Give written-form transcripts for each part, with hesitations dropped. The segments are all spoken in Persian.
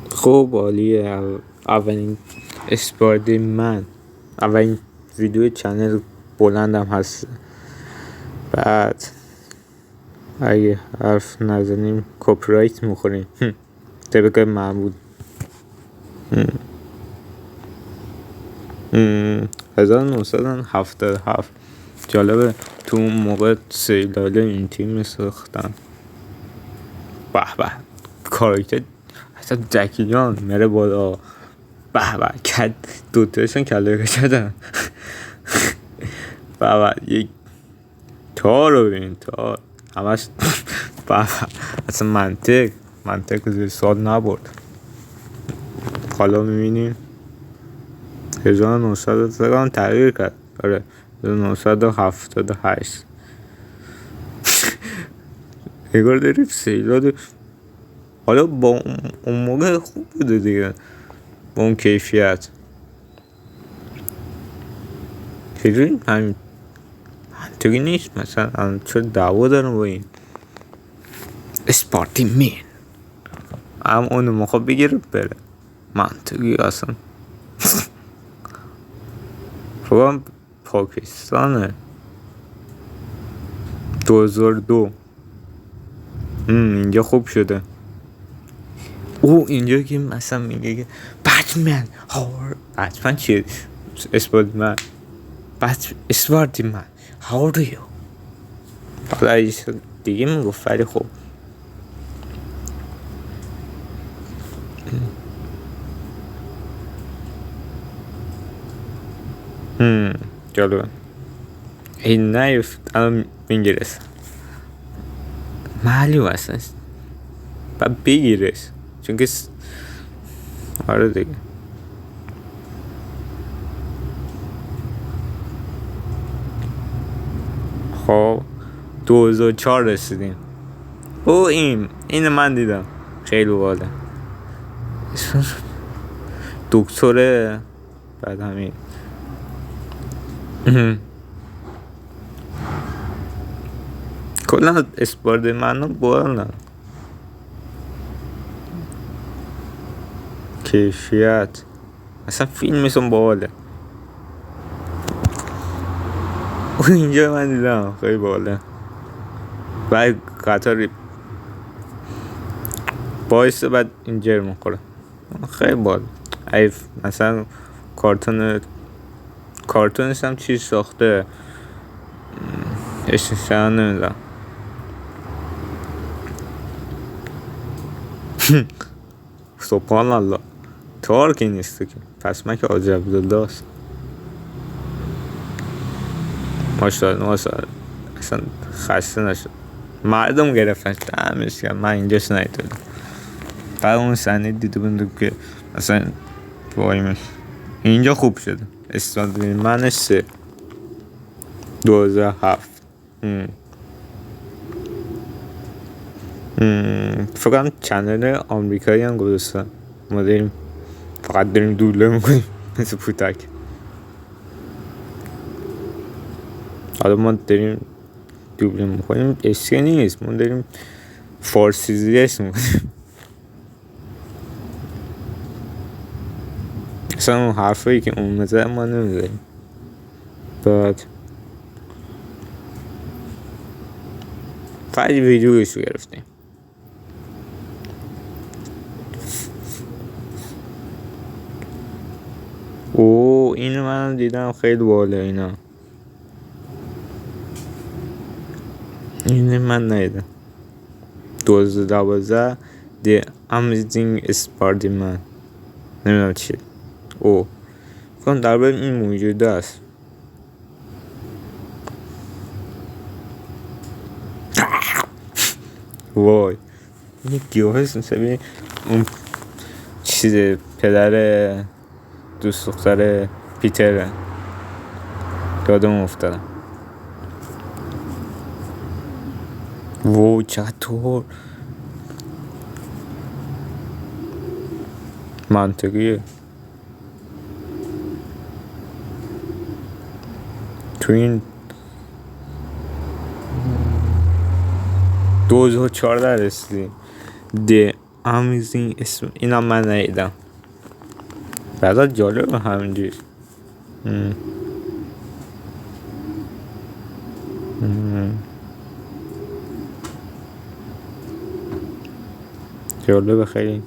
خب عالیه. اولین اسپایدر من، اولین ویدیو چنل بلندم هست. بعد اگه حرف نزنیم کپی رایت میخوریم طبق معمول. 1977 جالبه، تو اون موقع سریال این تیم میساختن. به به کاراکتر اصلا جکیان میره بالا. به به کد دوتاشون کله کشدن. به به یک تار رو ببین، تار همش به به اصلا منطق زیر سال نبرد. حالا میبینیم 1900 تغییر کرد. آره 1978 اگر داریم سیلاد. حالا با اون موقع خوب بوده دیگه، با اون کیفیت. چجوری همین منطقی نیست؟ مثلا چرا دعوا دارم با این اسپارتی مین؟ هم اونو مخواب بگیره بره، منطقی اصلا. فقط پاکستانه 2002. اینجا خوب شده. او اینجا که مثلا میگه که بتمن بتمن چیه؟ اسپایدرمن. اسپایدرمن how do you؟ حالا دیگه میگفت ولی خب جالبه. این نیفت الان میگیرست معلوم اصلا باید بگیرش، چون که آره دیگه. خب 2004 رسیدیم. او این من دیدم، خیلی باله. دکتره. بعد همین کلا اسپایدرمن بالا کیفیت، اصلا فیلمشون باله. اینجا من دیدم خیلی باله. بعد قطار باعث بعد اینجا میخوره، خیلی باله. مثلا کارتونش هم چیز ساخته، اسمش نمیدونم. سبحان الله تار که نیست که، پس من که عجب دلداست. ماشاءالله اصلا خسته نشد. مردم گرفتن تعمیش کرد، من اینجاش نیدونم. بعد اون صحنه دیده بودم که اصلا وایمش اینجا خوب شده. اسپایدرمن 3 2007. فقط چنل آمریکایی هم گذاشتن. ما داریم فقط داریم دوبله میکنیم مثل پوتک. حالا ما داریم دوبله میکنیم اشکه نیست، ما داریم فارسی زیش میکنیم. اصلا اون حرفایی که اون مزه ما نمیداریم. بعد فقط ویدیوش رو گرفتیم. او اینو من دیدم خیلی باله. اینو من ندیدم. 2012 The Amazing Spider-Man نمیدونم چیه. او کن در باید این موجوده است. وای این گیاه هست مثل اون چیز پدر دوست دختر پیتر یادم افتادم. وای چطور منطقیه. تو این 2014 رسیدیم. The آمیزین اسم اینا من ندیدم. بعدا جالبه همینجوری. جالبه خیلی.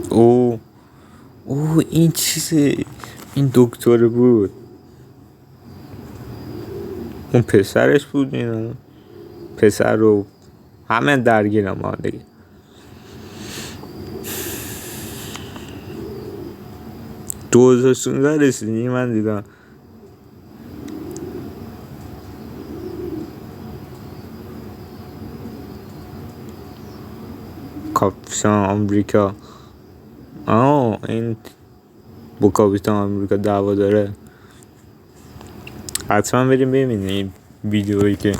او این چیزه، این دکتر بود، اون پسرش بود، اینا پسر رو همه درگیرم ما دیگه. دوزاشون رسیدی من دیدم. کاپیتان آمریکا. این با کاپیتان آمریکا دعوا داره. حتما بریم ببینیم این ویدیویی که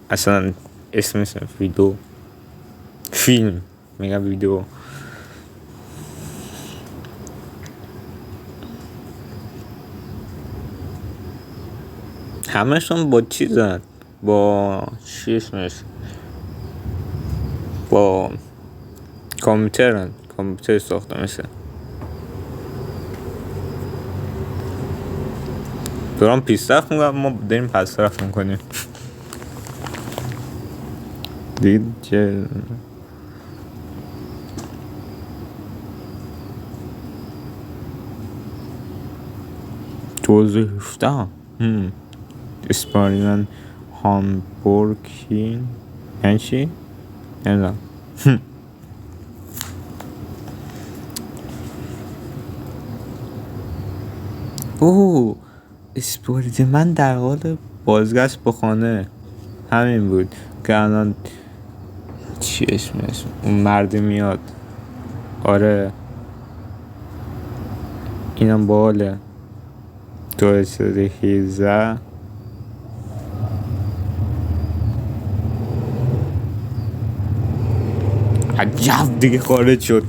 اصلا اسمش ویدیو، فیلم میگم ویدیو. همشون با چیزن، با چی اسمش، با کامپیوتر ساخته میشه. دوران پیشرفت میکنم، ما داریم پسرفت میکنیم دید که توضیح اسپاریمن هامبورگین یعنی چی؟ نمیدونم. اسپاریمن در حال بازگشت به خانه، همین بود که الان چی اسمش اون مرد میاد. آره اینم باله 2018 عجب دیگه خارج شد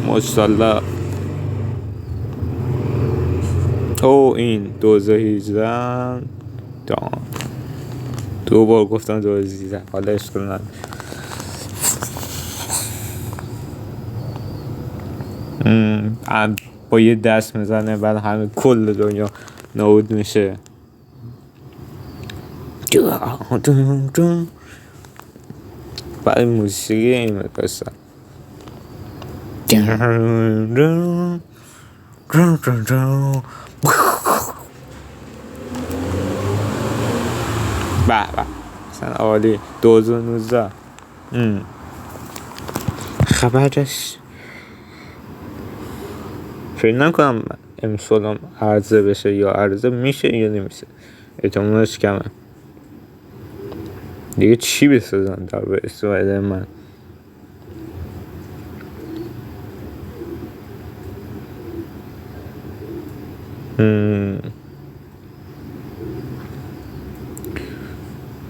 ماشاءالله. این 2018 دو بار گفتم 2018 حالا اشکال نداره. با یه دست میزنه بعد همه کل دنیا نابود میشه. بعد موسیقی این میپسن. اصلا عالی. 2019 خبرش فکر نکنم امسال هم عرضه بشه، یا عرضه میشه یا نمیشه، احتمالش کمه دیگه. چی بسازن در به اسرائیل من؟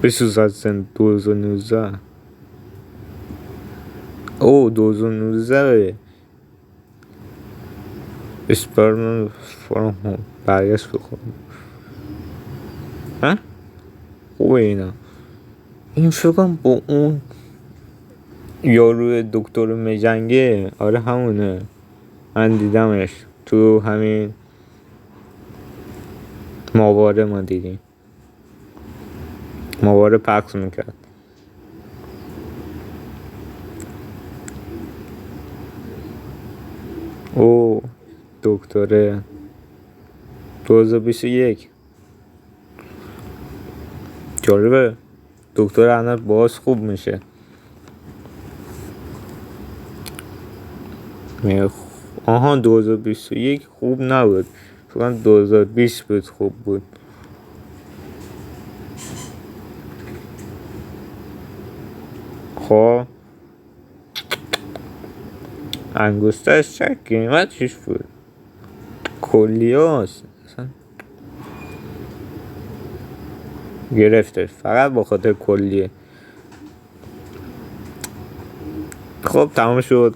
بسوزد زن 2019. 2019 اسپرمن فرام برگشت بخورم. خوبه اینا. این فکرم با اون یارو دکتر مجنگه. آره همونه، من دیدمش تو همین ماواره، ما دیدیم ماواره پخش میکرد. دکتره 2021 جالبه. دکتر الان باز خوب میشه. 2021 خوب نبود، فقط 2020 بود خوب بود. خب انگشتش چه قیمتش بود؟ کلیاست اصلا گرفته فقط با خاطر کلیه. خب تمام شد.